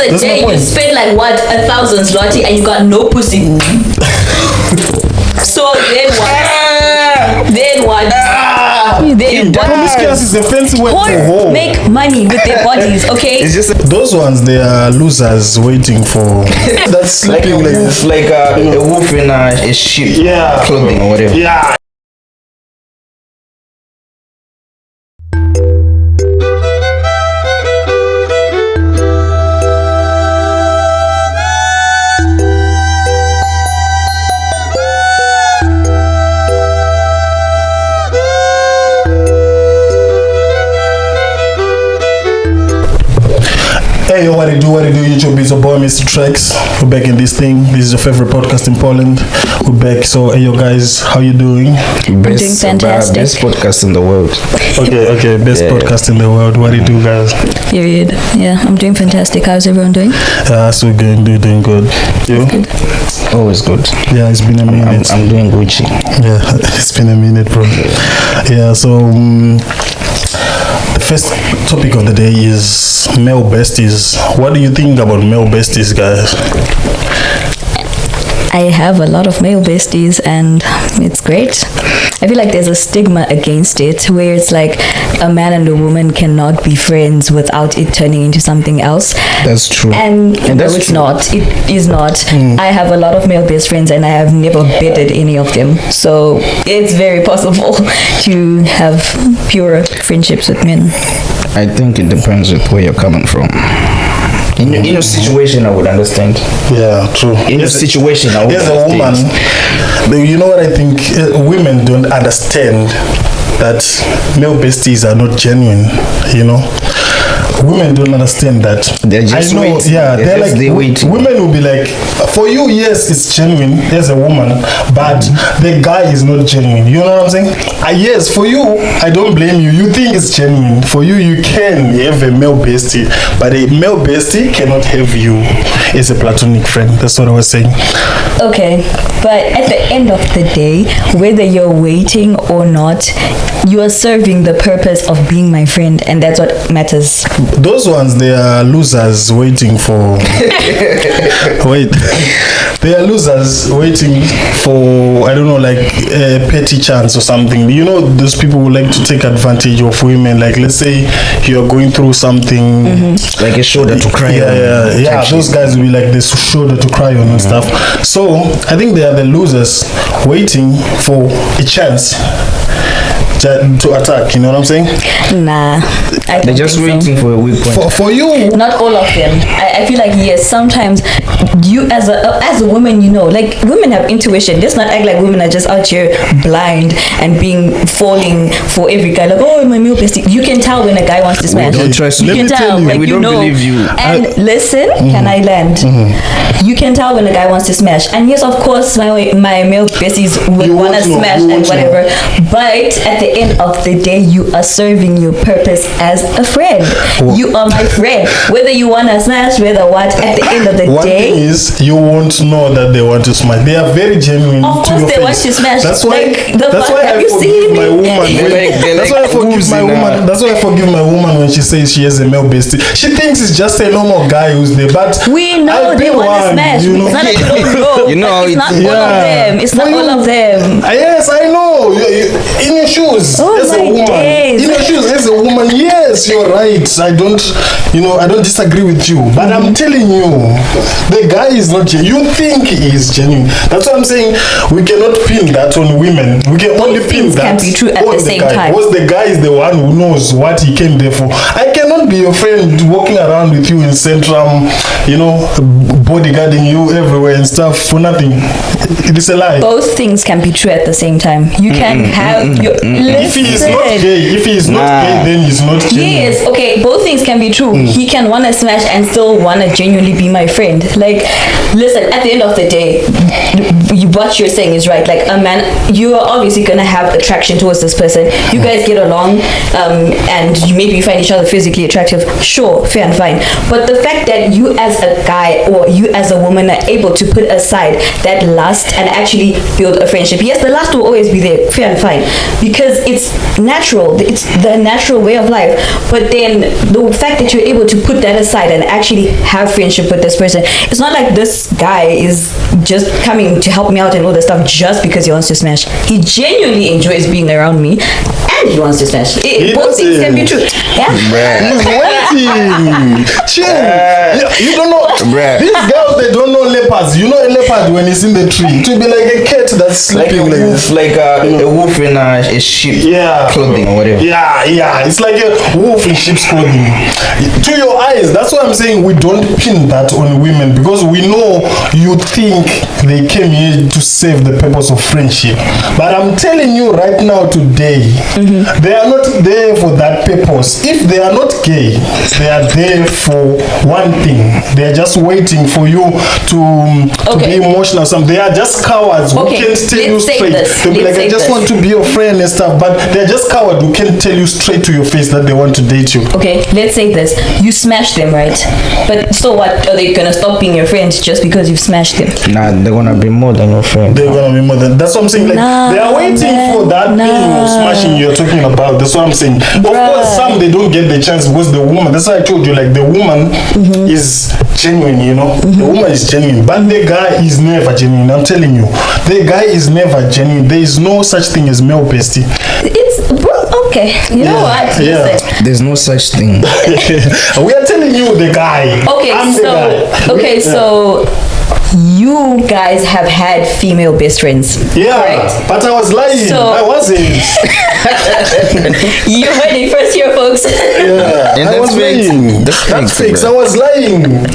a That's my day you point. spent like what, 1,000 zloty and you got no pussy. So then what? Then what? Then what? Promiscuous is a fancy word for Whores whore. make money with their bodies, okay? It's just Those ones, they are losers waiting for. That's like a sleeping like wolf, like a wolf in a sheep Yeah. clothing or whatever. Yeah. Hey, yo, what it do, YouTube? It's your boy, Mr. Traex. We're back in this thing. This is your favorite podcast in Poland. We're back. So, hey, yo, guys, how you doing? doing fantastic. Best podcast in the world. Okay, best Yeah. podcast in the world. What it do, guys? Period. Yeah, I'm doing fantastic. How's everyone doing? So doing good. You? Always good. Yeah, it's been a minute. I'm doing Gucci. Yeah, it's been a minute, bro. Yeah, so the first topic of the day is male besties. What do you think about male besties, guys? I have a lot of male besties and it's great. I feel like there's a stigma against it where it's like a man and a woman cannot be friends without it turning into something else. That's true. And no, that's it's true. not. It is not. I have a lot of male best friends and I have never betted any of them. So it's very possible to have pure friendships with men. I think it depends with where you're coming from. In your situation, I would understand. Yeah, true. In your situation, I would As a woman, understand. but you know what I think? Women don't understand that male besties are not genuine, you know? Women don't understand that. They're just I know, waiting. yeah, They're they're just like, there waiting. women will be like, for you, yes, it's genuine as a woman, but the guy is not genuine. You know what I'm saying? Yes, for you, I don't blame you. You think it's genuine. For you, you can have a male bestie, but a male bestie cannot have you as a platonic friend. That's what I was saying. Okay, but at the end of the day, whether you're waiting or not, you are serving the purpose of being my friend, and that's what matters. Those ones, they are losers waiting for. Wait, they are losers waiting for, I don't know, like a petty chance or something. You know, those people who like to take advantage of women. Like, let's say you're going through something. Like a shoulder to cry on. Yeah. Those guys will be like this shoulder to cry on and stuff. So I think they are the losers waiting for a chance to attack. You know what I'm saying? Nah, I They're don't just think so. waiting for a weak point. For you, Not all of them. I feel like yes, sometimes you as a woman, you know, like women have intuition. Let's not act like women are just out here blind and falling for every guy. Like, oh, my male bestie. You can tell when a guy wants to smash. don't trust You me. can Let me tell tell, you. like We you don't know. believe you. And listen, can I land? You can tell when a guy wants to smash. And yes, of course, my male besties would You want won't to know. smash You and won't know. whatever. But at the end of the day, you are serving your purpose as a friend. You are my friend. Whether you want to smash, whether what, at the end of the one day, thing is you won't know that they want to smash. They are very genuine. of to course your they face. want to smash. That's why. Like, the That's fuck, why have I you forgive seen my me? woman. That's why I forgive my woman. That's why I forgive my woman when she says she has a male bestie. She thinks it's just a normal guy who's there, but We know I've they been want to one, smash. you know. It's not like you don't know. You know how Like, it's it- not all of Yeah. them. It's For not you- all of them. Yes, I know. In your shoes, Oh as a my woman. days. In your shoes, as a woman. Yes, you're right. I don't disagree with you. But I'm telling you, the guy is not genuine. You think he is genuine. That's what I'm saying. We cannot pin that on women. We can only pin things that can be true at on the same guy. time. Because the guy is the one who knows what he came there for. I cannot be your friend walking around with you in Centrum, bodyguarding you everywhere and stuff for nothing. It is a lie. Both things can be true at the same time. You can have your If he is not listen. gay, then he's not genuine. Yes, okay, both things can be true. He can want to smash and still want to genuinely be my friend. Like, listen, at the end of the day, what you're saying is right. Like, a man, you are obviously going to have attraction towards this person. You guys get along, and maybe you find each other physically attractive. Sure, fair and fine. But the fact that you as a guy or you as a woman are able to put aside that lust and actually build a friendship. Yes, the lust will always be there. okay, fair and fine, because it's natural. It's the natural way of life. But then the fact that you're able to put that aside and actually have friendship with this person, it's not like this guy is just coming to help me out and all this stuff just because he wants to smash. He genuinely enjoys being around me and he wants to smash. Both things can be true. Yeah. He's waiting. Chill. You don't know. These girls, they don't know leopards. You know a leopard when it's in the tree. To be like a cat that's sleeping like this. Like a wolf in a sheep clothing or whatever. Yeah. It's like a wolf in sheep's clothing. To your eyes, that's why I'm saying we don't pin that on women, because we know you think they came here to save the purpose of friendship. But I'm telling you right now today, they are not there for that purpose. If they are not gay, they are there for one thing. They are just waiting for you to be emotional. They are just cowards who can't tell you straight. They'll be like, I just want to be your friend and stuff, but they're just cowards who can't tell you straight to your face that they want to date you. Okay, let's say this. You smash them, right? But so what? Are they gonna stop being your friends just because you've smashed them? Nah, they're gonna be more than your friend. They're gonna be more than. That's what I'm saying. Like they are waiting for that thing of smashing you're talking about. That's what I'm saying. Of course, some they don't get the chance because the woman. That's why I told you. Like the woman is genuine. You know, the woman is genuine, but the guy is never genuine. I'm telling you, the guy is never genuine. There is no such thing as male bestie. It's okay. You know what? Listen. There's no such thing. We are telling you the guy. Okay, so you guys have had female best friends. Yeah, correct? But I was lying. I wasn't. You heard it first here, folks. And I was lying. That's fake. I was lying.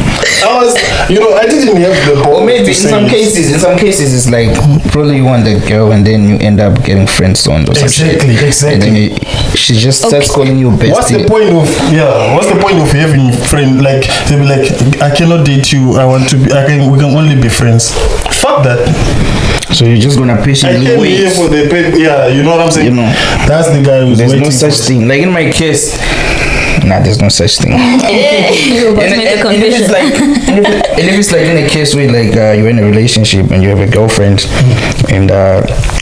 I didn't have the ball. Or maybe in some cases, it's like probably you want the girl and then you end up getting friend zoned or something. Exactly. And then she just starts calling you bestie. What's the point of having a friend? Like they'll be like, I cannot date you. We can only be friends. Fuck that. So you're just gonna patiently wait. Here for the you know what I'm saying? You know, that's the guy who's there's waiting. No such thing. Like in my case, there's no such thing. You about to make a confession. And if it's like in a case where like you're in a relationship and you have a girlfriend, and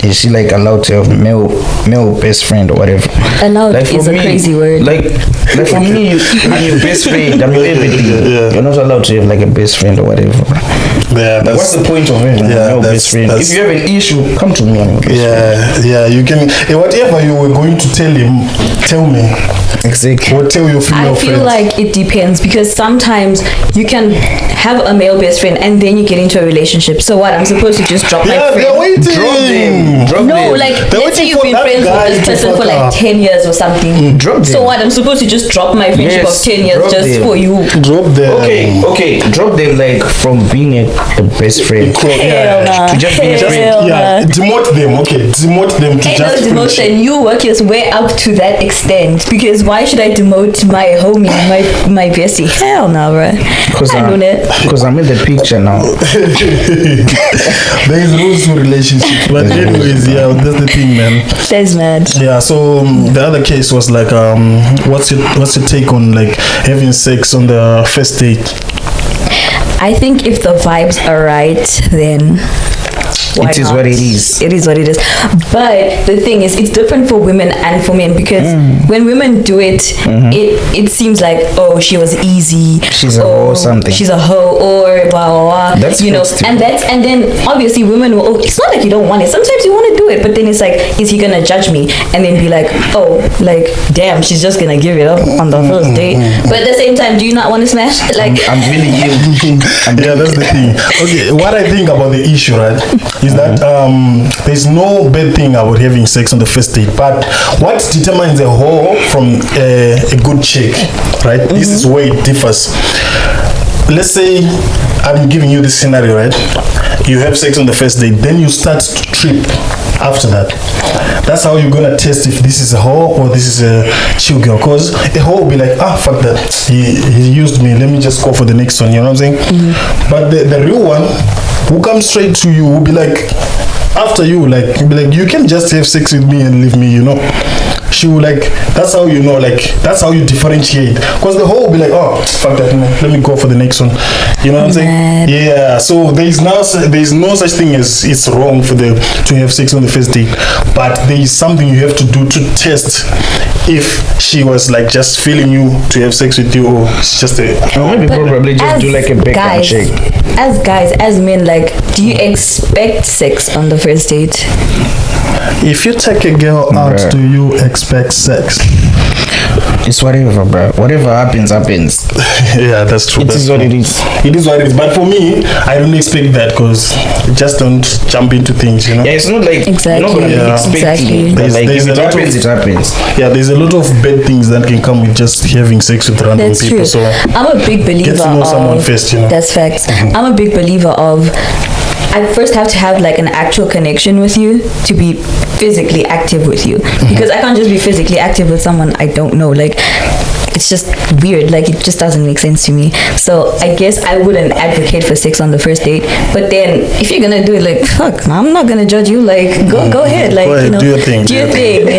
is she like allowed to have male best friend or whatever? Allowed like is a crazy word. Like for me, I'm your best friend. I'm your everything. You're not allowed to have like a best friend or whatever. What's the point of having a male best friend? If you have an issue, come to me. You can. Whatever you were going to tell him, tell me. Exactly. Or tell your female I feel like it depends, because sometimes you can have a male best friend and then you get into a relationship. So what? I'm supposed to just drop my friend? They're waiting. Drop them. Like let's say you've been friends with this person for like 10 years or something. Drop them. So what? I'm supposed to just drop my friendship of 10 years just for you? Drop them. Okay. Drop them like from being a best friend to just being a friend. Demote them. Okay, demote them to just demotion. You work your way up to that extent, because why should I demote my homie, my bestie? Hell no, bro. Because I'm in the picture now. There is rules to relationships, but anyways, that's the thing, man. That's mad. Yeah. So the other case was like, what's your take on like having sex on the first date? I think if the vibes are right, then it is what it is. It is what it is. But the thing is, it's different for women and for men, because when women do it, it seems like, oh, she was easy. She's a hoe or something. She's a hoe or blah blah blah. That's and then obviously women will. Oh, it's not like you don't want it. Sometimes you want to do it, but then it's like, is he gonna judge me? And then be like, oh, like damn, she's just gonna give it up on the first date. But at the same time, do you not want to smash? Like I'm really you. That's the thing. Okay, what I think about the issue, right, is that there's no bad thing about having sex on the first date, but what determines a whore from a good chick, right? This is where it differs. Let's say I'm giving you this scenario, right? You have sex on the first date, then you start to trip after that. That's how you're gonna test if this is a whore or this is a chill girl. Cause a whore will be like, fuck that, he used me, let me just go for the next one, you know what I'm saying? But the real one who comes straight to you will be like, after you, like, be like, you can just have sex with me and leave me, you know. she will like, that's how you know, like that's how you differentiate. Because the whole will be like, oh fuck that, let me go for the next one. You know what I'm saying? Yeah. So there's no such thing as it's wrong for them to have sex on the first date, but there is something you have to do to test if she was like just feeling you to have sex with you, or it's just a maybe probably just do like a background check. As guys, as men, like, do you expect sex on the first date? If you take a girl out, do you expect sex? It's whatever, bro. Whatever happens. Yeah, that's true. It is what it is. It is what it is. But for me, I don't expect that, because just don't jump into things, you know. Yeah, it's not like exactly. You're not gonna expect it. But like if it happens, it happens. Yeah, there's a lot of bad things that can come with just having sex with random people. True. So I'm a big believer get to know someone first, you know. That's facts. I'm a big believer of, I first have to have like an actual connection with you to be physically active with you, because I can't just be physically active with someone I don't know. Like, it's just weird. Like, it just doesn't make sense to me. So I guess I wouldn't advocate for sex on the first date. But then if you're gonna do it, like, fuck, I'm not gonna judge you. Like, go ahead. Like, you know, do your thing.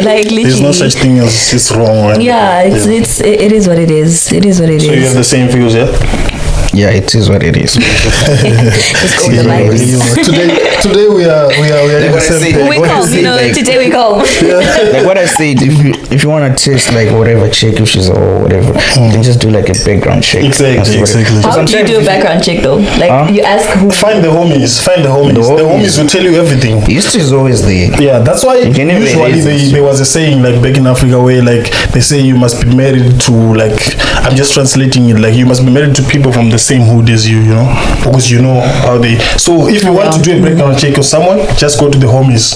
Like, literally. There's no such thing as it's wrong. Right? Yeah, it is what it is. It is what it is. So you have the same views, yeah? Yeah, it is what it is. Just go with the vibes. Today we are Like the same page. We come, you know, like, today we come. Like what I said, if you want to test like whatever check, if she's or whatever, you can just do like a background check. Exactly. How do you do a background check though? Like, you ask who? Find the homies. The homies will tell you everything. History is always there. Yeah, that's why usually there was a saying like back in Africa where like they say you must be married to, like, I'm just translating it, like you must be married to people from the same hood as you know, because you know how they. So if you want to do a background check of someone, just go to the homies,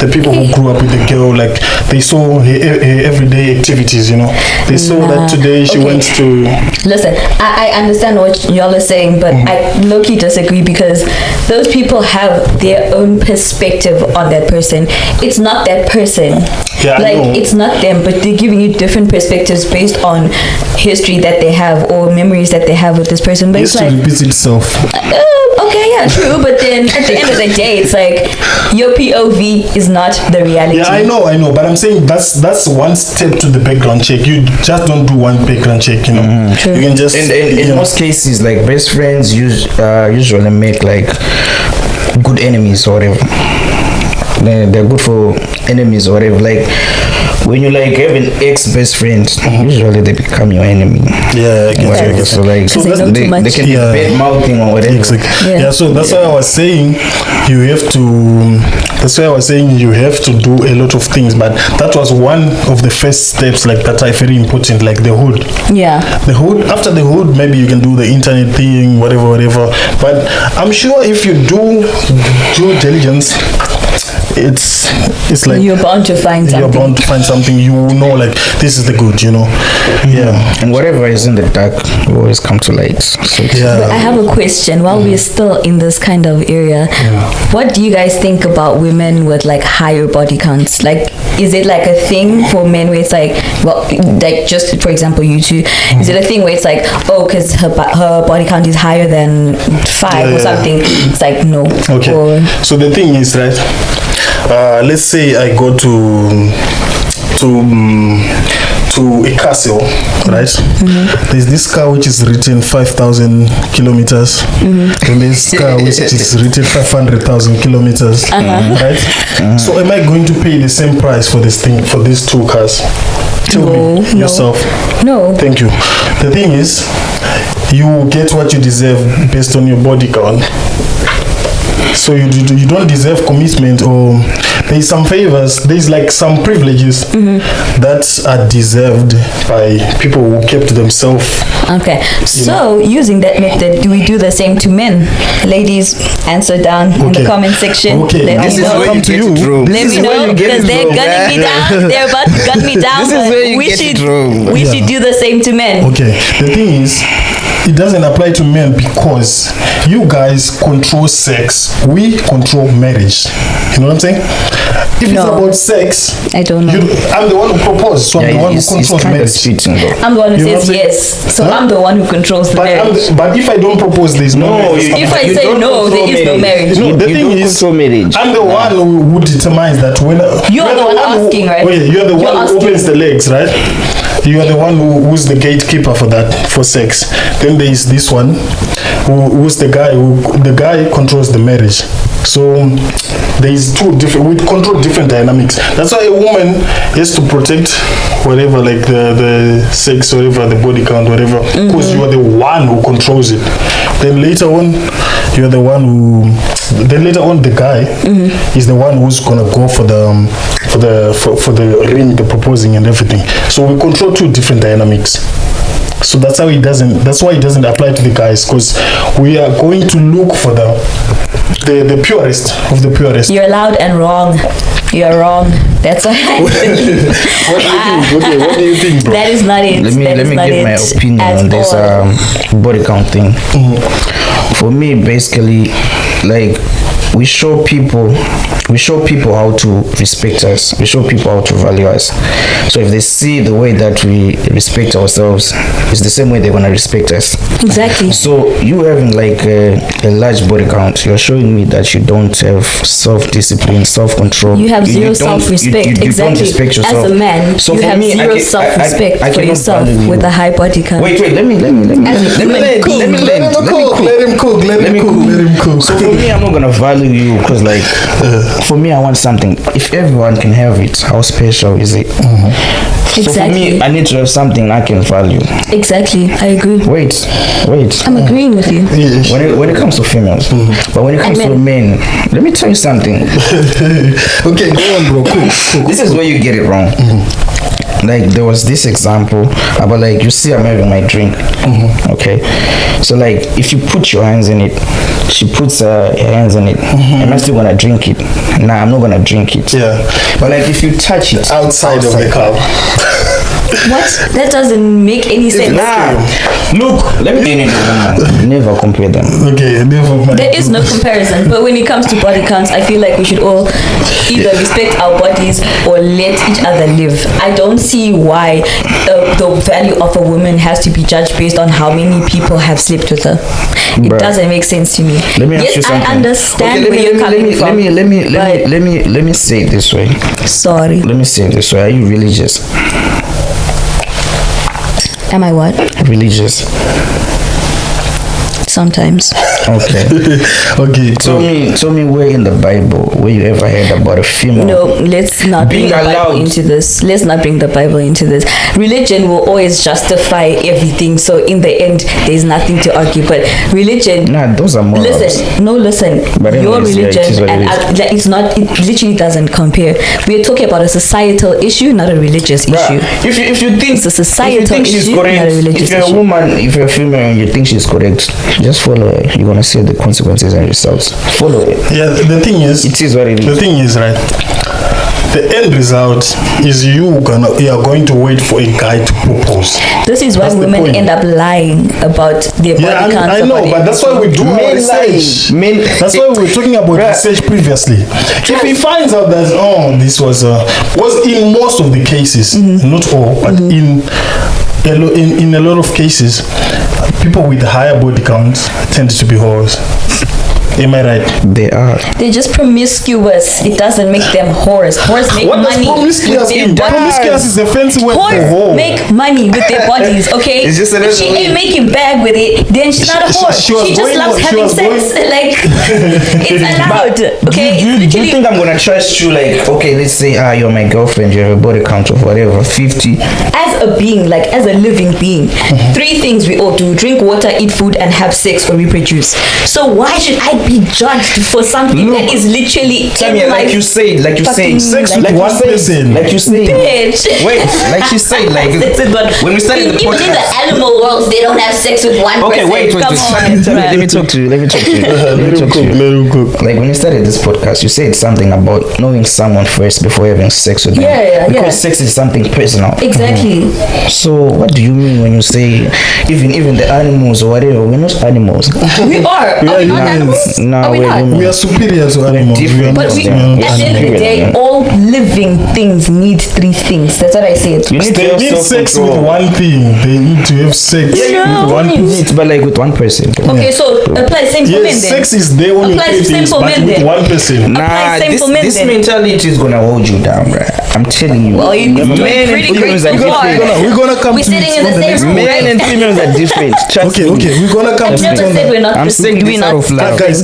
the people who grew up with the girl, like they saw her everyday activities, you know. They saw that today she went to. Listen, I understand what y'all are saying, but I low-key disagree, because those people have their own perspective on that person. It's not that person. Yeah, like, it's not them, but they're giving you different perspectives based on history that they have or memories that they have with this person. But history repeats itself. Okay, yeah, true. But then at the end of the day, it's like your POV is not the reality. Yeah, I know. But I'm saying that's one step to the background check. You just don't do one background check, you know. True. You can just. In most cases, like best friends usually make like good enemies or whatever. They're good for enemies or whatever. Like when you like have an ex-best friend, usually they become your enemy. Yeah, I guess. So like, they can be bad mouthing or whatever. Exactly. Yeah. So that's why I was saying you have to. That's why I was saying you have to do a lot of things. But that was one of the first steps, like that are very important, like the hood. Yeah. The hood. After the hood, maybe you can do the internet thing, whatever. But I'm sure if you do due diligence, it's like you're bound to find something. You know, like this is the good, you know. Yeah. And whatever is in the dark will always come to light. So yeah. But I have a question. While we're still in this kind of area, what do you guys think about women with like higher body counts? Like, is it like a thing for men where it's like, well, like just for example, you two, is it a thing where it's like, oh, because her body count is higher than 5 or something? It's like no. Okay. So the thing is, right? Let's say I go to a castle, right? There's this car which is written 5,000 kilometers, and this car which is written 500,000 kilometers, right? So am I going to pay the same price for this thing, for these two cars? Tell me yourself. No. Thank you. The thing is, you get what you deserve based on your body count. So you don't deserve commitment, or there's some favors, there's like some privileges that are deserved by people who kept themselves. Okay, so using that method, do we do the same to men? Ladies, answer down in the comment section. Okay, this is where you get it wrong. Let me know, because they're gunning me down. They're about to gun me down. This is where you get it wrong. We should do the same to men. Okay, the thing is, it doesn't apply to men because you guys control sex, we control marriage. You know what I'm saying? If it's about sex, I don't know. I'm the one who proposed, so I'm the one who controls marriage. I'm the one who says yes, so I'm the one who controls the marriage. But if I don't propose, there's no marriage. If I say no, there is no marriage. No, the thing is, I'm the one who determines that when you're the one asking, right? Okay, you're the one who opens the legs, right? You are the one who's the gatekeeper for that, for sex. Then there is this one who's the guy the guy controls the marriage. So there is we control different dynamics. That's why a woman has to protect whatever, like the sex, whatever, the body count, whatever, because you are the one who controls it. Then later on, you're the one who. Then later on, the guy is the one who's gonna go for the ring, the proposing, and everything. So we control two different dynamics. So that's how it doesn't. That's why it doesn't apply to the guys, because we are going to look for the purest of the purest. You're loud and wrong. You're wrong. That's what I think. What do you think, bro? That is not it. Let me give my opinion on this body count thing. For me, basically, like, we show people how to respect us. We show people how to value us. So if they see the way that we respect ourselves, it's the same way they're gonna respect us. Exactly. So you having like a large body count, you're showing me that you don't have self-discipline, self-control. You have zero self-respect. You exactly. don't respect yourself. As a man, so you have me, zero self-respect for yourself with a high body count. Wait, let me Let him cook. So for me, I'm not gonna value you because, like, for me, I want something. If everyone can have it, how special is it? So for me, I need to have something I can value. Exactly, I agree. Wait. I'm agreeing with you. When it comes to females, but when it comes to men, let me tell you something. Okay, go on, bro. Cool. This is where you get it wrong. Like, there was this example about, like, you see I'm having my drink, okay, so like if you put your hands in it, she puts her hands in it, am I still gonna drink it? Nah, I'm not gonna drink it. Yeah, but like if you touch it outside of the cup. What? That doesn't make any sense. Nah, look, let me never compare them. Okay, never mind. There is no comparison, but when it comes to body counts, I feel like we should all either respect our bodies or let each other live. I don't see why the value of a woman has to be judged based on how many people have slept with her. It doesn't make sense to me. Let me ask you something. I understand where you're coming from. Let me say it this way. Sorry. Let me say it this way. Are you religious? Am I what? Religious. Sometimes. Okay. Okay. Tell me where in the Bible where you ever heard about a female. No, let's not bring the Bible into this. Let's not bring the Bible into this. Religion will always justify everything. So in the end, there's nothing to argue. But religion. Nah, those are morals. Listen. But your anyways, religion and it's not. It literally doesn't compare. We're talking about a societal issue, not a religious issue. If you think it's a societal issue, not a religious issue. If you're a woman, if you're a female, and you think she's correct, just follow her. You're gonna see the consequences and results. Follow it. Yeah, the thing is, it is what it is. The thing is, right, the end result is you are going to wait for a guy to propose. This is why women end up lying about their body counts. I know, but that's why we do our research. That's why we were talking about research previously. If he finds out that this was in most of the cases, not all, but in a lot of cases, people with higher body counts tend to be whores. Am I right? They are. They're just promiscuous. It doesn't make them whores. Whores make what money. What does promiscuous mean? Promiscuous is a fancy word for whore. Make money with their bodies, okay? It's just if she ain't making bag with it, then she's not a whore. She just loves having sex. Like, it's allowed, okay? Do you think I'm gonna trust you? Like, okay, let's say you're my girlfriend, you have a body count of whatever, 50. As a being, like as a living being, 3 things we all do: drink water, eat food, and have sex or reproduce. So why should I can't be judged for something that is literally in my like you say, Sex with like one you say, person. like you say. bitch. Wait, like she said, like when we started the Even in the podcast. animal world, they don't have sex with one Okay, person. wait, Come on, let me talk to you. Let me talk to you. Let him cook. Like when you started this podcast, you said something about knowing someone first before having sex with them. Yeah. Because sex is something personal. Exactly. So what do you mean when you say even the animals or whatever? We're not animals. We are. Are we not animals? No, Are we not? We are superior to animals. different. But we, at the end of the day, all living things need three things. That's what I said. You need to They have need sex with self-control. one thing. They need to have sex with one person. Yes, but like with one person. Okay, so apply same for men Yes, then. sex is the only Apply three same things, for but men with then. one person. Nah, same for men this then. mentality is gonna hold you down, bruh. I'm telling you. Well, you're doing Men and pretty great females so are far. different. We're gonna come We're to sitting it in the on the same next room. Men and females are different. Trust me. Okay, we're gonna come I've to it never on said the we're not. I'm saying we're this out not. of love. guys,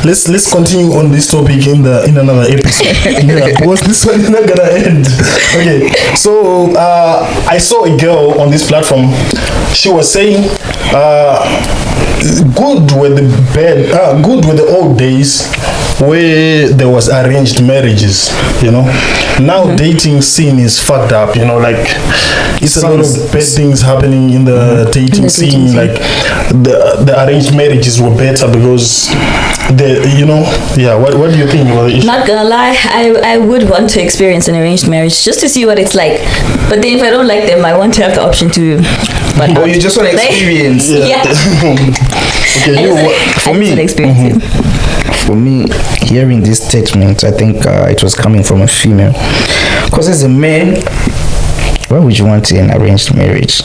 let's continue on this topic in another episode. Yeah, because this one is not gonna end. Okay, so I saw a girl on this platform. She was saying, good with the old days where there was arranged marriages. Now dating scene is fucked up. Like it's a lot of bad things happening in the dating scene. Like the arranged marriages were better because what do you think about the issue? Not gonna lie, I would want to experience an arranged marriage just to see what it's like. But then if I don't like them, I want to have the option to. But Or you just want to experience. Yeah. Okay, For me, experience it. for me, hearing this statement, I think it was coming from a female. Because as a man, why would you want an arranged marriage?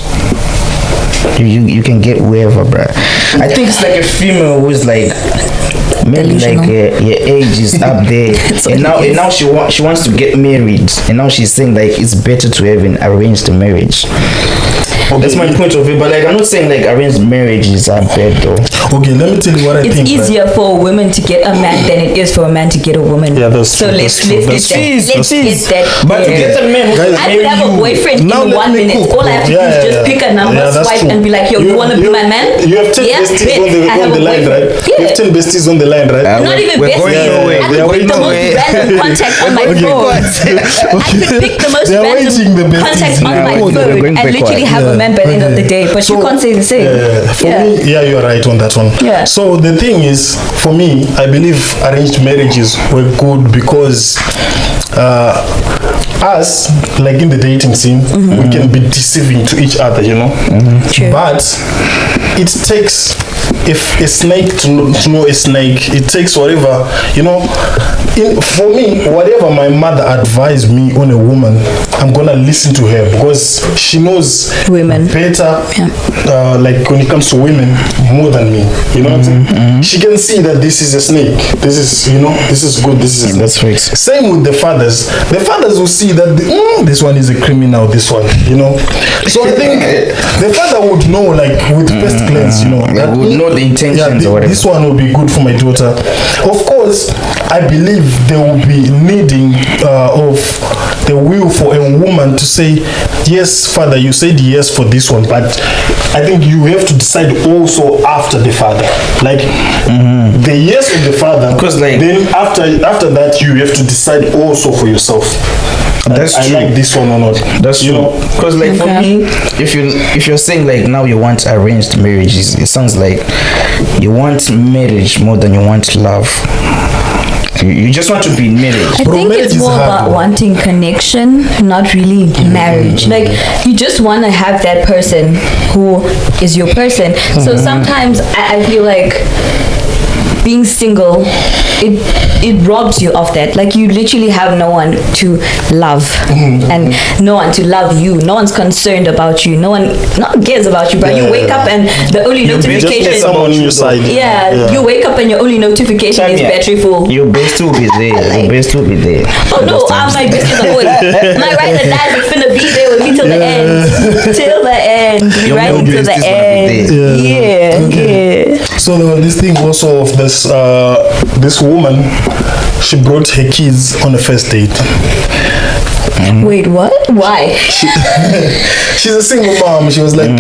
You can get wherever, bruh. I think it's like a female who's like maybe like your age is up there, and now she wants to get married, and now she's saying like it's better to have an arranged marriage. Okay. That's my point of view, but like I'm not saying like arranged marriages are bad though. Okay, let me tell you what I It's think. easier for a woman to get a man than it is for a man to get a woman. Yeah, that's so true, let's that's true, get that's that. true. Let's get that. But to get a man who Guys, can I marry could have a you, boyfriend Now in let 1 me minute. cook. All I have to do is just pick a number, Yeah, that's swipe, true. and be like, yo, you want to be my man? You have 10 Yeah, besties bet. on I have the a line, right? boyfriend. You Yeah. have 10 besties on the line, right? Not even we're best. going nowhere. I We're could going pick the most nowhere. random contact on my phone. I could pick the most They are random waiting the besties. contact on Yeah, my we're phone going and literally have a man by the end of the day. But you can't say the same. For me, you're right on that one. Yeah. So the thing is, for me, I believe arranged marriages were good because us, like in the dating scene, we can be deceiving to each other, True. But it takes if a snake to know a snake, it takes whatever, for me, whatever my mother advised me on a woman, I'm gonna listen to her because she knows Women better, like when it comes to women, more than me. You know what I'm saying? She can see that this is a snake. This is, this is good. This is That's right. Same with the fathers. The fathers will see that this one is a criminal. This one, So I think the father would know, like with first glance, Like, would know the intentions or whatever. This one will be good for my daughter. Of course, I believe there will be needing of the will for a woman to say, yes, father, you said yes for this one, but I think you have to decide also after the father, like the yes of the father, because like then after that you have to decide also for yourself. That's I true. like this one or not. That's true. Because like for me, if you're saying like now you want arranged marriages, it sounds like you want marriage more than you want love. You just want to be in marriage. I think marriage it's is more hard, about bro. wanting connection, not really marriage. Like you just want to have that person who is your person. So sometimes I feel like being single, it robs you of that. Like you literally have no one to love and no one to love you. No one's concerned about you. No one cares about you. But you wake up and the only Just notification. get someone on your side. Yeah, you wake up and your only notification is battery full. Your best will be there. Your best will be there. Oh no, my business is always my ride or die is finna be there with me till the end. Till the end. We Your riding till the besties gonna be end. there. Yeah. So there was this thing also of this woman. She brought her kids on a first date. Wait, what? Why? She's a single mom. She was like,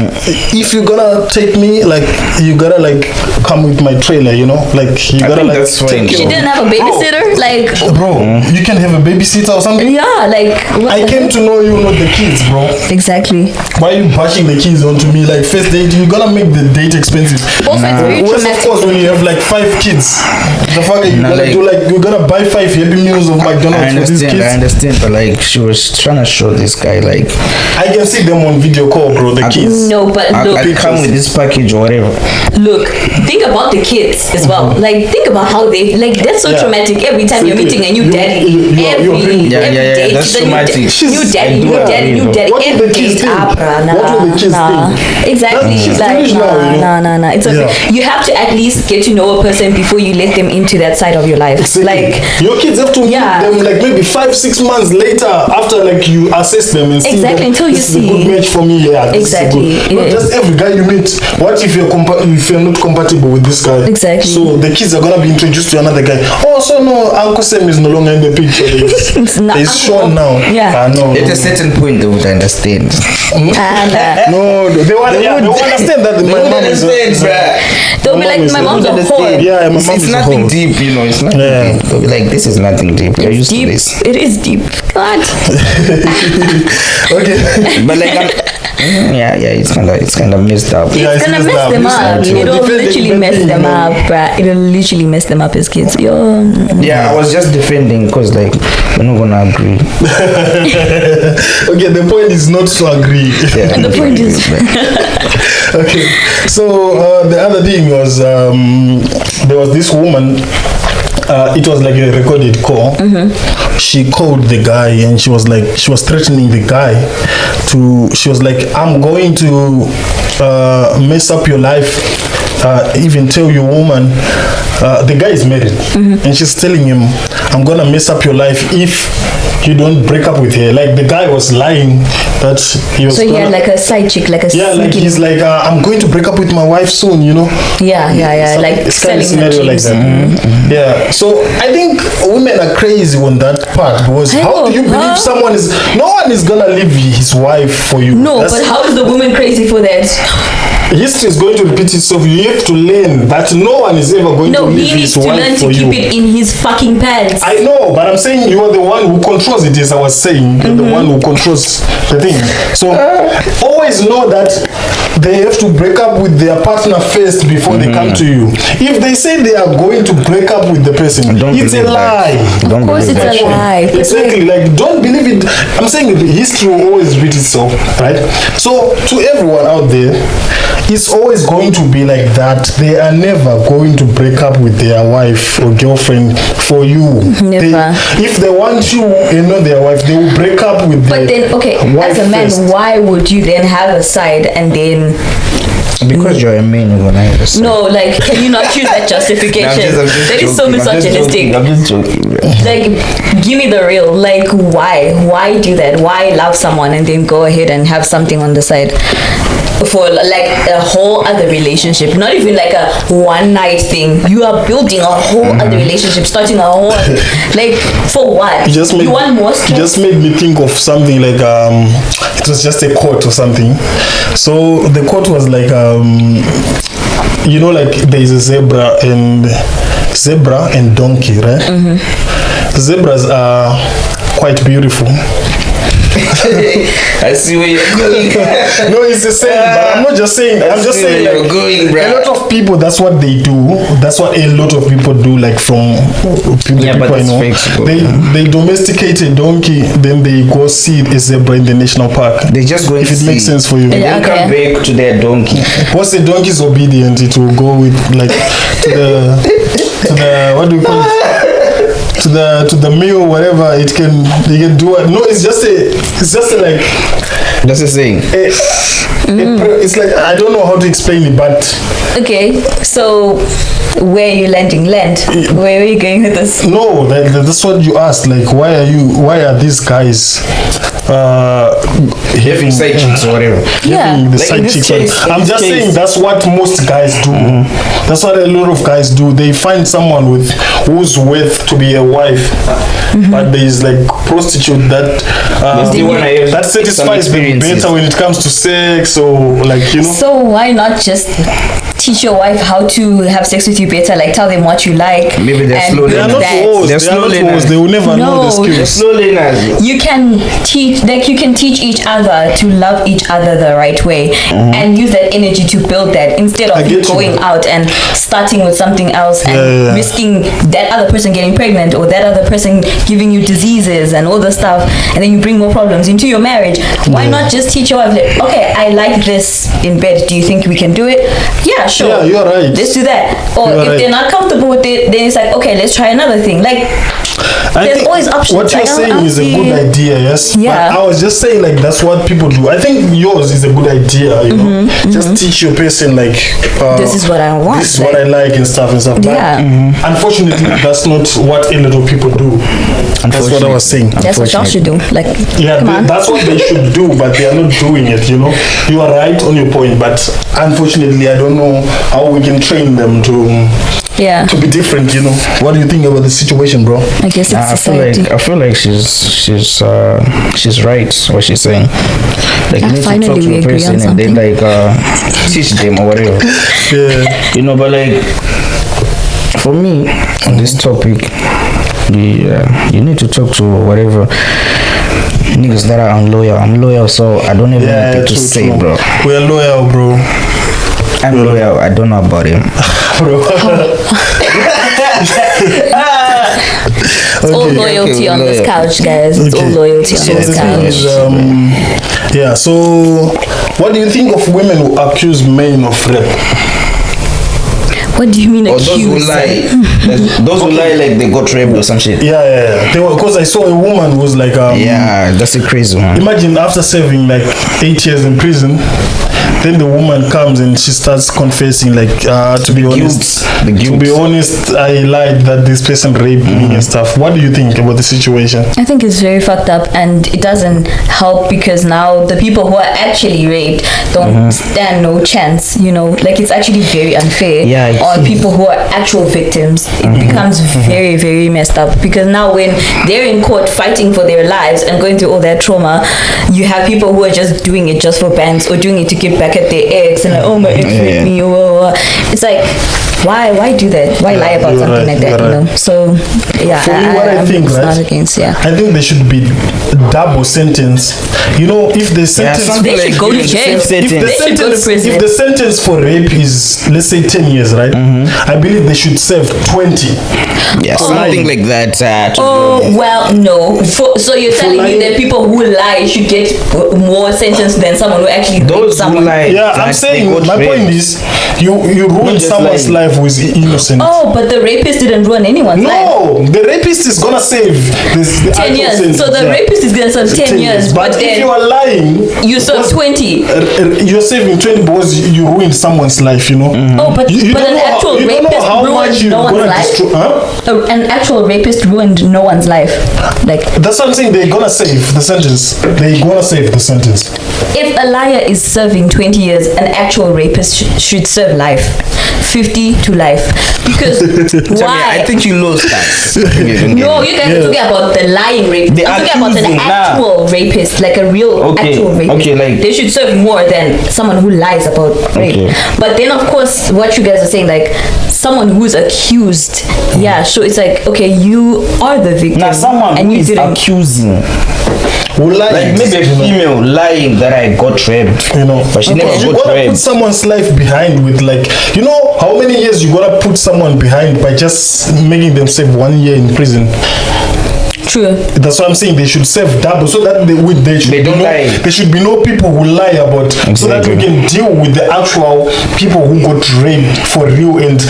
if you're gonna take me, like, you gotta like come with my trailer, you know, like you gotta like that's fine. take She care didn't have a babysitter? Like, bro, you can have a babysitter or something. yeah, like, what I the came heck? to know you, not the kids, bro. Exactly. Why are you bashing the kids onto me? Like, first date, you're gonna make the date expensive. Also, it's very Whereas, of traumatic. course, when you have like 5 kids, the fuck are you Nah, gonna like- do? Like, you're gonna buy 5 Happy Meals of I McDonald's for these understand, kids. but like she was trying to show this guy like I can see them on video call, bro. The kids. No, but look, I come with this package or whatever. look, think about the kids as well. Like, think about how they, like, that's so Yeah. traumatic. Every time you're meeting a new You- daddy, you're every Yeah, date, that's the new traumatic. new daddy, I do new agree, daddy, new though. daddy, What will every the kids date. think? Nah, What will the kids nah. think? Exactly. She's Like, foolish now, you know? nah. It's okay. Yeah. You have to at least get to know a person before you let them into that side of your life. Exactly. Like, your kids have to meet Yeah. them like maybe 5-6 months later after like you assess them and see Exactly, that until you this is a see. good match for me. Yeah, this is a Exactly, good- Not yeah. just every guy you meet. What if if you're not compatible with this guy? Exactly. So the kids are gonna be introduced to another guy. Oh, so no, Uncle Sam is no longer in the picture. It's not It's Uncle Sean now. Yeah. No. At a certain point they would understand. and No, they want. Yeah, they will understand that my mom is. they'll be My mom like, is my a- mom's a whore. Yeah, my It's, mom it's is a nothing whore. deep, you know. It's nothing Yeah. deep. They'll be like, this is nothing deep. You're It's used deep. to this. It is deep. God. Okay. But like, yeah, it's kind of messed up. Yeah, It's gonna messed mess up. them It's up. not, you know, It'll defending literally that mess thing, them you know. up, bruh. It'll literally mess them up as kids. Yo. Yeah, I was just defending because like we're not gonna agree. Okay, the point is not to agree. Yeah, And the point is, Okay, so the other thing was there was this woman. It was like a recorded call. She called the guy and she was threatening the guy she was like, I'm going to mess up your life, even tell your woman. The guy is married and she's telling him, I'm gonna mess up your life if you don't break up with her. Like the guy was lying that he was so he gonna, had like a side chick, like a yeah, like sneaky- he's like, I'm going to break up with my wife soon, you know. yeah, Some- like it's kind selling of her scenario like dreams. that. Yeah. So I think women are crazy on that part because I how know, do you believe huh? no one is gonna leave his wife for you? No, That's- but how is the woman crazy for that? history is going to repeat itself. You have to learn that no one is ever going No, to leave he needs his to wife learn for to keep you. it in his fucking pants. I know, but I'm saying you are the one who controls it, as I was saying. You're the one who controls the thing. So always know that they have to break up with their partner first before they come to you. If they say they are going to break up with the person, Don't it's a believe that. lie. Don't Of course believe it's that a lie. But Exactly, like don't believe it. I'm saying history will always repeat itself, right? So to everyone out there, it's always going to be like that. They are never going to break up with their wife or girlfriend for you. Never. If they want you and not their wife, they will break up with But their then, okay, wife as a man, first. why would you then have a side and then Because you're a man, you're gonna have a son. no? Like, can you not use that justification? That is so misogynistic. I'm just joking. Bro. Like, give me the real. Like, why do that? Why love someone and then go ahead and have something on the side for like a whole other relationship? Not even like a one night thing. You are building a whole other relationship, starting a whole like for what? You want more stress? Just made me think of something like it was just a quote or something. So the quote was like you know, like there is a zebra and donkey, right? Zebras are quite beautiful. I see where you're going. No, it's the same, but I'm not just saying. I'm just saying, where you're like, going, bruh. a lot of people. That's what they do. That's what a lot of people do. Like from people, Yeah, but people I it's know, fixable. they domesticate a donkey, then they go see a zebra in the national park. They just go and If it see. makes sense for you. And Yeah, then come okay. back to their donkey. Once the donkey is obedient, it will go with like to the what do we call it? To the meal, whatever it can do it. No, it's just a like That's the saying. it's like I don't know how to explain it, but Okay, so where are you landing? Where are you going with this? no, that's what you asked. Like, why are these guys having side chicks or whatever. Yeah. Having the Like side in this chicks. case- in I'm this just case- saying that's what most guys do. That's what a lot of guys do. They find someone with who's worth to be a wife, but there is like prostitute that They wanna have that some satisfies them experiences. better when it comes to sex or like So why not just teach your wife how to have sex with you better? Like tell them what you like. Maybe they're and slow build They are not that. whores. They're They are slow not learners. whores. They will never know the No. skills. Slow learners. You can teach each other to love each other the right way and use that energy to build that instead I of get you. going out and starting with something else and Yeah. risking that other person getting pregnant or that other person giving you diseases and all the stuff, and then you bring more problems into your marriage. Why not just teach your wife, like, okay, I like this in bed, do you think we can do it? Yeah, sure. Yeah, you're right. Let's do that. Or You're if right. they're not comfortable with it, then it's like, okay, let's try another thing. Like, I there's think always options. What you're Like, saying I'll is a see- good idea, yes. Yeah. But I was just saying like that's what people do. I think yours is a good idea, you know. Just teach your person like This is what I want, This is what I like and stuff and stuff. But Yeah. unfortunately, that's not what a lot of people do. That's what I was saying. That's what y'all should do. Like, Yeah, come on. that's what they should do, but they are not doing it, you know. You are right on your point, but unfortunately, I don't know how we can train them Yeah. to be different, you know. What do you think about the situation, bro? I guess it's I society. feel like she's right what she's saying. Like you need to Finally talk to we a agree on person and then something. like teach them or whatever. Yeah. You know, but like for me on this topic, you need to talk to whatever niggas that are unloyal. I'm loyal, so I don't even know Yeah, what to true, say, true. bro. We're loyal, bro. I'm loyal. I don't know about him. Bro. It's all Okay. loyalty Okay, on this loyal. couch, guys. It's all Okay. loyalty on So this the thing couch. is, yeah. So, what do you think of women who accuse men of rape? What do you mean Or those who accuse? lie, those who lie like they got raped or some shit. Yeah. Because I saw a woman who was like, Yeah, that's a crazy one. imagine after serving like 8 years in prison, then the woman comes and she starts confessing, like, to be honest, The guilt. to be honest, I lied that this person raped me and stuff. What do you think about the situation? I think it's very fucked up, and it doesn't help because now the people who are actually raped don't stand no chance. You know, like it's actually very unfair Yeah, it on is. people who are actual victims. It becomes very, very messed up because now when they're in court fighting for their lives and going through all that trauma, you have people who are just doing it just for bands or doing it to get back at their ex and like, oh my ex raped me. It's like, why do that? Why lie about you're something right, like that? you're You know. right. So yeah, For me, what I I'm think, not right? against. Yeah. I think there should be double sentence. You know, if the sentence They should go to jail. if the They should go to sentence prison. if the sentence for rape is, let's say, 10 years, right? I believe they should serve 20. Yeah, something like that. To Oh well, no. So you're telling me lying- that people who lie should get more sentence than someone who actually raped those who someone? lie. Yeah, that I'm they saying got my raped. point is you ruin just someone's lying. life with innocent. Oh, but the rapist didn't ruin anyone's life. No, the rapist is gonna save this the 10 actual years. sentence, So the yeah. rapist is gonna serve 10 years, But if then you are lying, you serve 20. you're saving 20 because you ruined someone's life, you know. Oh, but You an don't know actual you don't know rapist how much ruined you're no one's gonna life. destroy. Huh? An actual rapist ruined no one's life. Like, That's what I'm saying. They're gonna save the sentence. They're gonna save the sentence. if a liar is serving 20 years, an actual rapist should serve life. 50 to life. Because why? I think you lost that. No, you guys are talking about the lying rapist. The I'm talking about an accusing, nah. actual rapist, like a real Okay, actual rapist. okay, like- they should serve more than someone who lies about rape. Okay. But then, of course, what you guys are saying, like someone who's accused, yeah. So it's like, okay, you are the victim, Now, someone and who you is didn't. accusing, Who lied, like maybe a female lying that I got raped, you know. but she You never got gotta put raped. someone's life behind with, like, you know how many years you gotta put someone behind by just making them serve 1 year in prison. True. That's what I'm saying. They should serve double so that They don't lie. there should be no people who lie about, so that we Exactly. can deal with the actual people who got raped for real and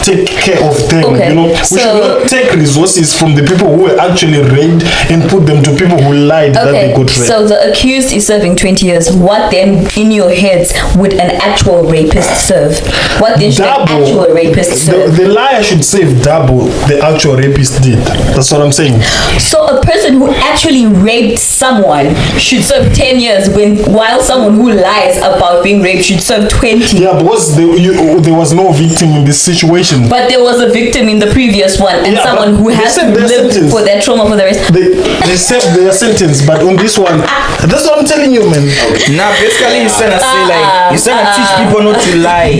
take care of them. Okay, You know, we so- should not take resources from the people who were actually raped and put them to people who lied that they Okay, got raped. so the accused is serving 20 years. What then, in your heads, would an actual rapist serve? What then should an actual rapist serve? The liar should save double the actual rapist did. That's what I'm saying. So a person who actually raped someone should serve 10 years while someone who lies about being raped should serve 20. Yeah, because there was no victim in this situation. But there was a victim in the previous one, and someone who has to live for that trauma for the rest. They served their sentence, but on this one, that's what I'm telling you, man. Nah, basically he's trying to say like he's trying to teach people not to lie.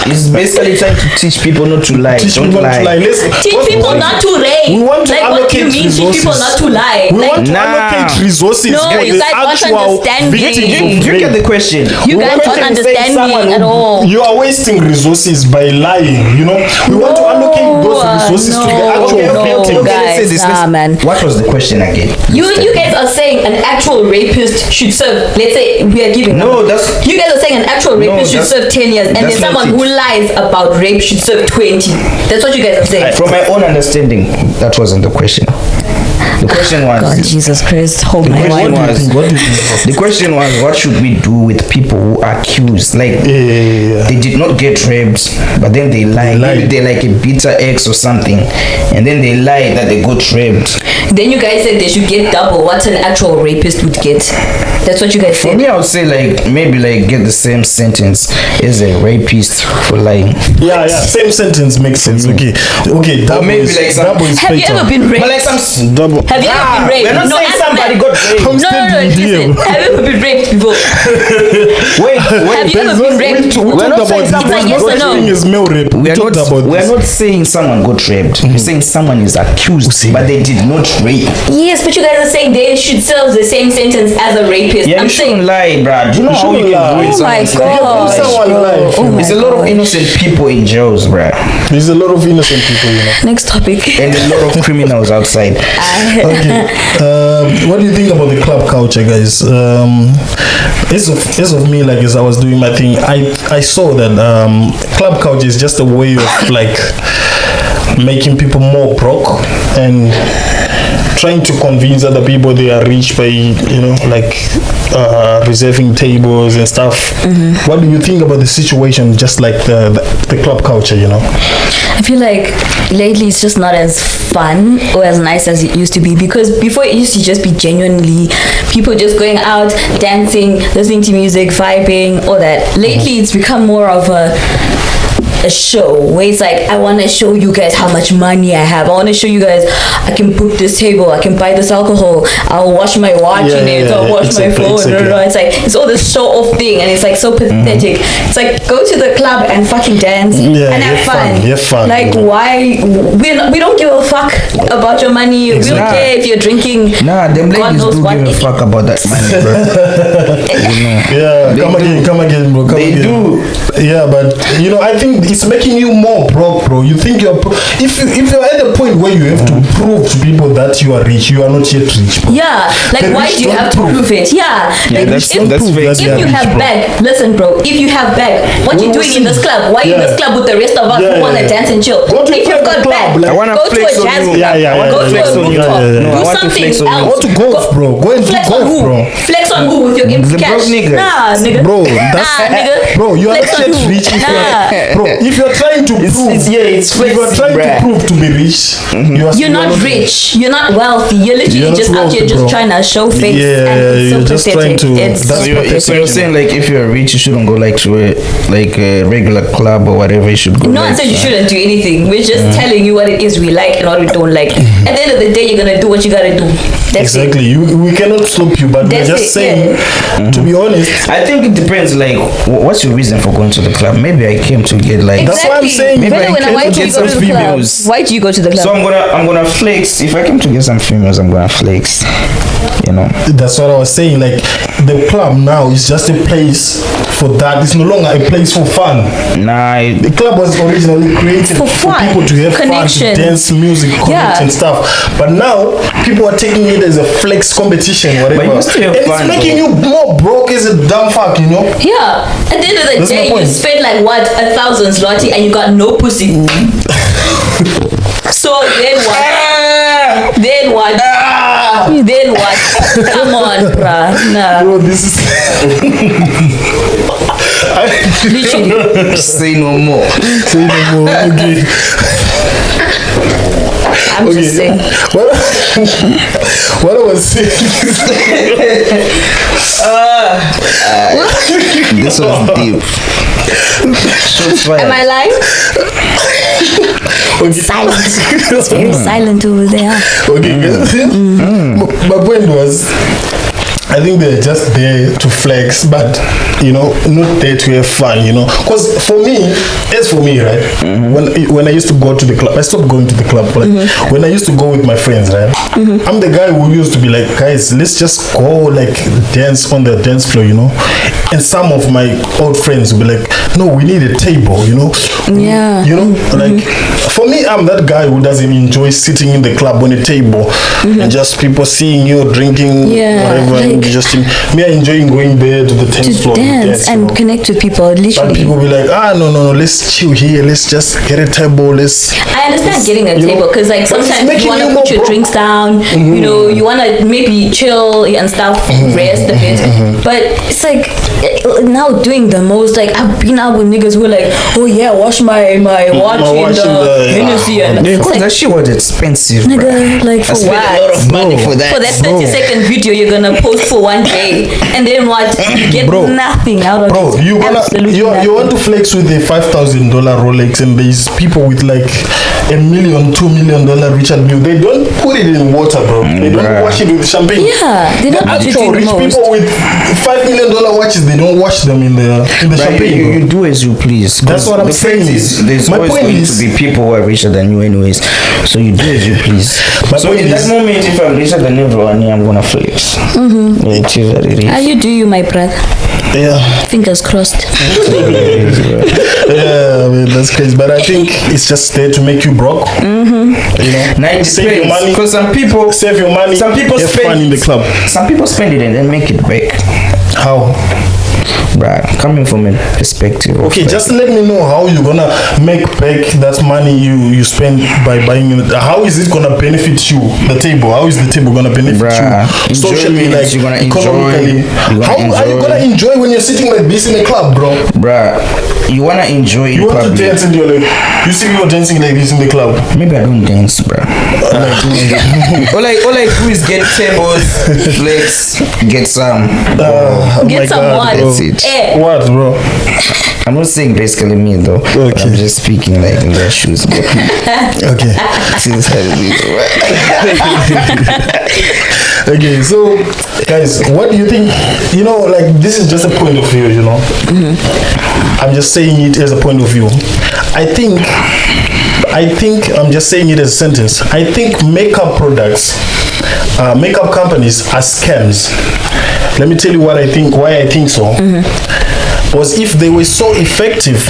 He's basically trying to teach people not to lie. Teach people not to lie. Teach people not to rape. We want to allocate resources. Teach people not to lie. We want to allocate resources No, for you the guys don't actual understand me. victims of You rape. get the question. You guys don't understand me at all. You are wasting resources by lying, you know. We want to allocate those resources to the actual victims. Guys, nah, man. What was the question again? You guys are saying an actual rapist should serve, let's say we are giving No, that's you guys are saying an actual rapist should serve 10 years, and then someone who lies about rape should serve 20. That's what you guys are saying. from my own understanding, that wasn't the question. The question was God, Jesus Christ, hold my question wine. was the question was what should we do with people who are accused like they did not get raped but then they lied. Maybe they're like a bitter ex or something and then they lied that they got raped. Then you guys said they should get double what an actual rapist would get. That's what you guys said. For me, I would say like maybe like get the same sentence as a rapist for lying. Yeah, same sentence makes sense. Okay, double maybe is, like some, double is have you ever been raped? But like some double. Have you ever been raped? We're not saying somebody got raped. No, listen. Have you ever been raped before? Wait. Have you ever been raped? We We're not talked saying about somebody yes or no? is male rape. We talked about we're this. not saying someone got raped. We're saying someone is accused, but they did not rape. Yes, but you guys are saying they should serve the same sentence as a rapist. Yeah, I'm you shouldn't saying. lie, bruh. Do you know how you can ruin Oh my someone's life? God. There's a lot of innocent people in jails, bruh, There's a lot of innocent people, you know. Next topic. and a lot of criminals outside. Okay. What do you think about the club culture, guys? As of me, like as I was doing my thing, I saw that club culture is just a way of like making people more broke and trying to convince other people they are rich by, you know, like reserving tables and stuff. What do you think about the situation, just like the club culture, you know? I feel like lately it's just not as fun or as nice as it used to be, because before it used to just be genuinely people just going out, dancing, listening to music, vibing, all that. Lately it's become more of a show where it's like, I want to show you guys how much money I have. I want to show you guys I can book this table, I can buy this alcohol, I'll wash my watch in it, I'll wash my phone. It's like, it's all this show off thing, and it's like so pathetic. It's like, go to the club and fucking dance and have fun. Have fun. Like, why we don't give a fuck about your money. We don't care if you're drinking. Nah, them ladies do give a fuck about that money, bro. You know. Yeah, come again, bro. They do. Yeah, but you know, I think it's making you more broke, bro. You think if you're at the point where you have to prove to people that you are rich, you are not yet rich, bro. Yeah, like The why rich do you don't have to prove it? Yeah, like that's if fake. you have bag, listen, bro. If you have bag, what you doing in this club? Why you in this club with the rest of us who wanna dance and chill? Go to If you've got bag, club, I wanna go to a flex on jazz you. club. Go to a rooftop. No, I Do want to something flex on you. else. Go to golf, bro. Go and do Flex on golf, who? bro. Flex on who with your empty The broke cash? niggas. Nah, nigga. Bro, Nah, nigga. bro, you are Flex not on yet who? rich. Nah. Bro, if you're trying to prove, it's if you're trying to prove to be rich, You're not rich. You're not wealthy. You're literally You're not just out here wealthy, just bro. trying to show face. Yeah, and it's so you're just trying pathetic. to- It's that's so what So you're saying like if you're rich, you shouldn't go like to a regular club or whatever. You should go. no one like, said you shouldn't do anything. We're just telling you what it is we like and what we don't like. At the end of the day, you're gonna do what you gotta do. That's exactly. We cannot stop you, but That's we're just it, saying, to be honest. I think it depends. Like, what's your reason for going to the club? Maybe I came to get like. That's what I'm saying. Maybe I came why to do you get go to some the club? females. Why do you go to the club? So I'm gonna flex. If I came to get some females, I'm gonna flex. You know. That's what I was saying. Like the club now is just a place for that. It's no longer a place for fun. Nah. The club was originally created For fun, people to have connection. fun, to dance, music, connect and stuff. But now people are taking it as a flex competition, whatever. But you still have and fun, it's making you more broke as a dumb fuck, you know. Yeah. At the end of the That's my day, you point. spent like what, 1,000 zloty and you got no pussy. So then what? Then what? Then what? Come on, bruh. Nah. Bro, this is Literally. Say no more. say no more. Okay. I'm just saying. What I was saying This was deep. Am I lying? Silent. It's very silent over there. Okay. My point was, I think they're just there to flex, but not there to have fun. Because for me, right? When I used to go to the club, I stopped going to the club. But when I used to go with my friends, right? I'm the guy who used to be like, guys, let's just go dance on the dance floor, And some of my old friends will be like, no, we need a table, Yeah. For me, I'm that guy who doesn't enjoy sitting in the club on a table and just people seeing you drinking whatever. Me, I enjoy going there to the dance floor dance and connect with people. Literally, but people be like, no, let's chill here. Let's just get a table. I understand getting a table because sometimes you want to put your drinks down. You want to maybe chill and stuff, rest a bit. But it's now doing the most. I've been out with niggas who are like, oh yeah, wash my watch in the Hennessy and because that shit was expensive. Nigga, for what? A lot of money for that. For that 30-second video you're gonna post for one day, and then what? You get nothing out of it. Bro, you want to flex with a $5,000 Rolex, and there's people with $1 million, $2 million Richard Mille. They don't put it in water, bro. They don't wash it with champagne. Yeah, they don't actually rich people with $5 million watches, they don't wash them in the champagne. You do as you please. That's what I'm saying. There's always going to be people who are richer than you anyways. So you do as you please. So in that moment, if I'm richer than everyone, I'm gonna flex. How you do you, my brother? Yeah. Fingers crossed. Yeah, that's crazy. But I think it's just there to make you broke. Save your money. Because some people save your money. Some people have fun in the club. Some people spend it and then make it back. How? Bruh, coming from a perspective. Okay, just let me know how you're gonna make back that money you spend by buying it. How is it gonna benefit you? The table. How is the table gonna benefit you? Socially, you're gonna economically. How are you gonna enjoy when you're sitting like this in a club, bro? Bruh, you wanna enjoy. You want to dance and you're like, you see people dancing like this in the club. Maybe I don't dance, bruh. all I do is get tables, flex, get some. Get some what? That's it. What, bro? I'm not saying basically me though. Okay. I'm just speaking in their shoes. Bro. Okay. Okay, so guys, what do you think? This is just a point of view, I'm just saying it as a point of view. I think I'm just saying it as a sentence. I think makeup products, makeup companies are scams. Let me tell you why I think so. Was if they were so effective,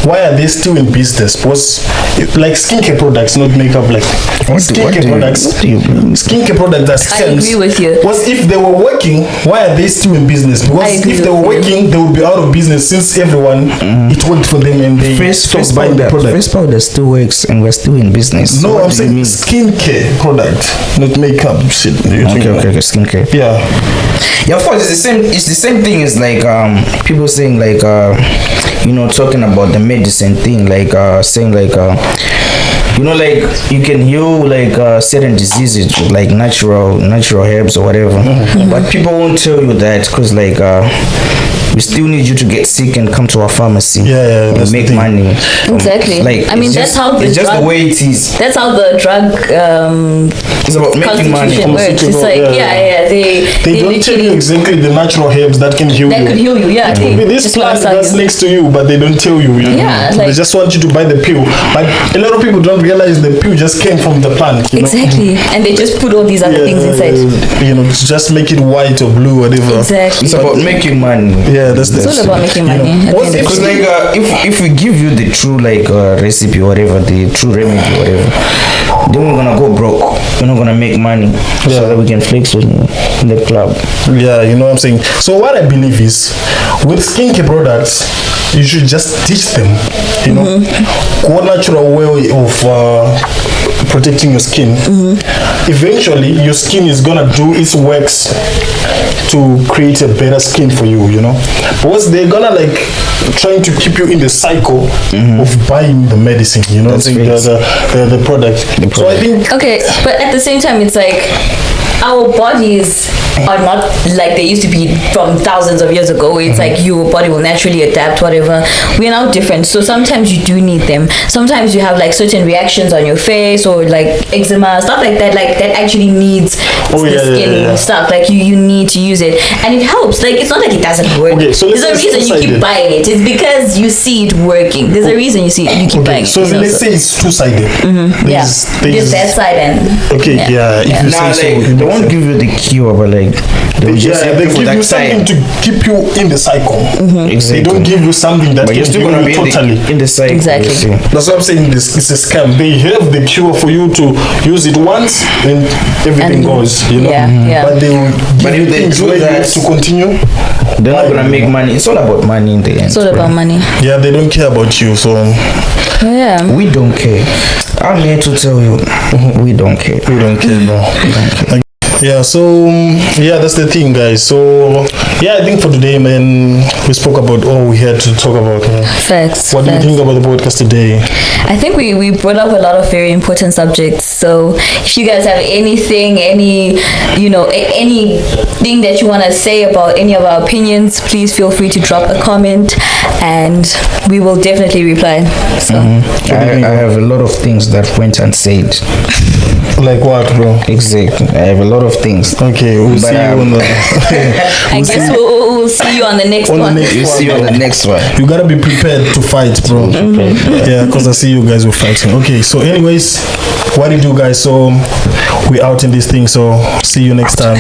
why are they still in business? Because skincare products, not makeup, skincare products. What do you mean? Skincare products are scams. I agree with you. Was if they were working, why are they still in business? Because if they were working, they would be out of business since everyone it worked for them and they stopped buying the product. Face powder still works and we're still in business. No, I'm saying skincare product, not makeup shit. Okay, skincare. Yeah. Yeah, of course, it's the same thing as people saying talking about the medicine thing, saying you can heal certain diseases with natural herbs or whatever. But people won't tell you that because we still need you to get sick and come to our pharmacy and make money. Exactly. That's how it's just the way it is. That's how the drug it's about making money. Works. It's they don't tell you exactly the natural herbs that can heal you. That could heal you, yeah. This plant that's next to you, but they don't tell you. They just want you to buy the pill. But a lot of people don't realize the pill just came from the plant. Exactly. And they just put all these other things inside. To just make it white or blue, whatever. Exactly. It's about making money. Yeah, it's all about making money. Because if we give you the true recipe, whatever, the true remedy, whatever, then we're gonna go broke. We're not gonna make money so that we can flex in the club. Yeah, you know what I'm saying. So what I believe is, with skincare products, you should just teach them, go natural way of protecting your skin, eventually your skin is gonna do its works to create a better skin for you, you know. Because they're gonna like trying to keep you in the cycle of buying the medicine, you know. The product. So I think okay, but at the same time, it's like our bodies are not like they used to be from thousands of years ago. It's like your body will naturally adapt, whatever. We're now different, so sometimes you do need them. Sometimes you have like certain reactions on your face or like eczema, stuff like that actually needs the skin stuff. Like you need to use it, and it helps. Like it's not like it doesn't work. Okay, so there's a reason you keep buying it. It's because you see it working. There's a reason you keep buying it. So let's say it's two-sided. There's that side and if you Now, say like, so. they won't give you the cure, but like they will just help they you for give you that something time. to keep you in the cycle. Exactly. They don't give you something that But you're can still kill gonna you be totally. in the cycle. Exactly. you see. That's what I'm saying. This is a scam. They have the cure for you to use it once, and everything goes. You know. But they will But give if you they things do where you that, have to continue. They're not gonna make money. It's all about money in the end. it's all about money. Yeah, they don't care about you. So Yeah. We don't care. I'm here to tell you, we don't care. we don't care, bro. Like, yeah, so that's the thing, guys. So I think for today, man, we spoke about all we had to talk about, man. Facts. What do you facts. think about the podcast today? I think we brought up a lot of very important subjects. So if you guys have anything that you want to say about any of our opinions, please feel free to drop a comment, and we will definitely reply. So I have a lot of things that went unsaid. Like what, bro? Exactly. I have a lot of things. Okay, we'll see you on the. I guess we'll see you on the next On the one. next You see you on the next one. You gotta be prepared to fight, bro. Yeah, because I see you guys were fighting. Okay, so anyways, what do you do, guys? So we out in this thing. So see you next time.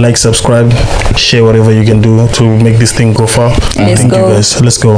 Like, subscribe, share whatever you can do to make this thing go far. Let's Thank go. you, guys. Let's go.